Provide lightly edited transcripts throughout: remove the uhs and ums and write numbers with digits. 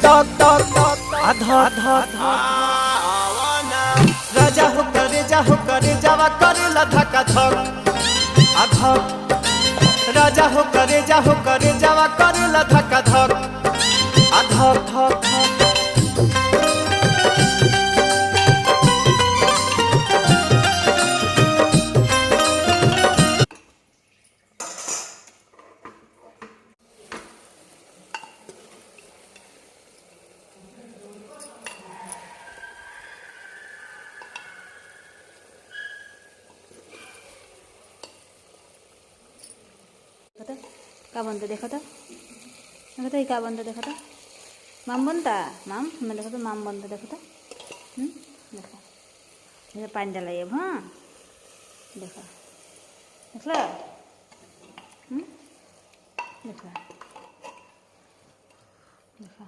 टक टक टक आधा आधा राजा हो करे जावा करे धक्का धक आधा राजा हो करे जावा करे धक्का धक आधा धक का बनता देखो तो ये का बनता देखो तो माम बनता माम मैं देखो तो माम बनता देखो तो देखो ये पानी डाला हाँ देखो देखला देखो देखो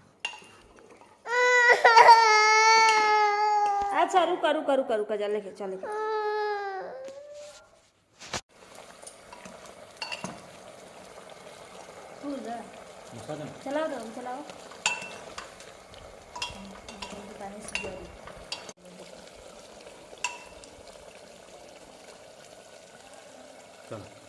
अच्छा रुका रुका रुका रुका चले चले चलाओ दो चलाओ चलो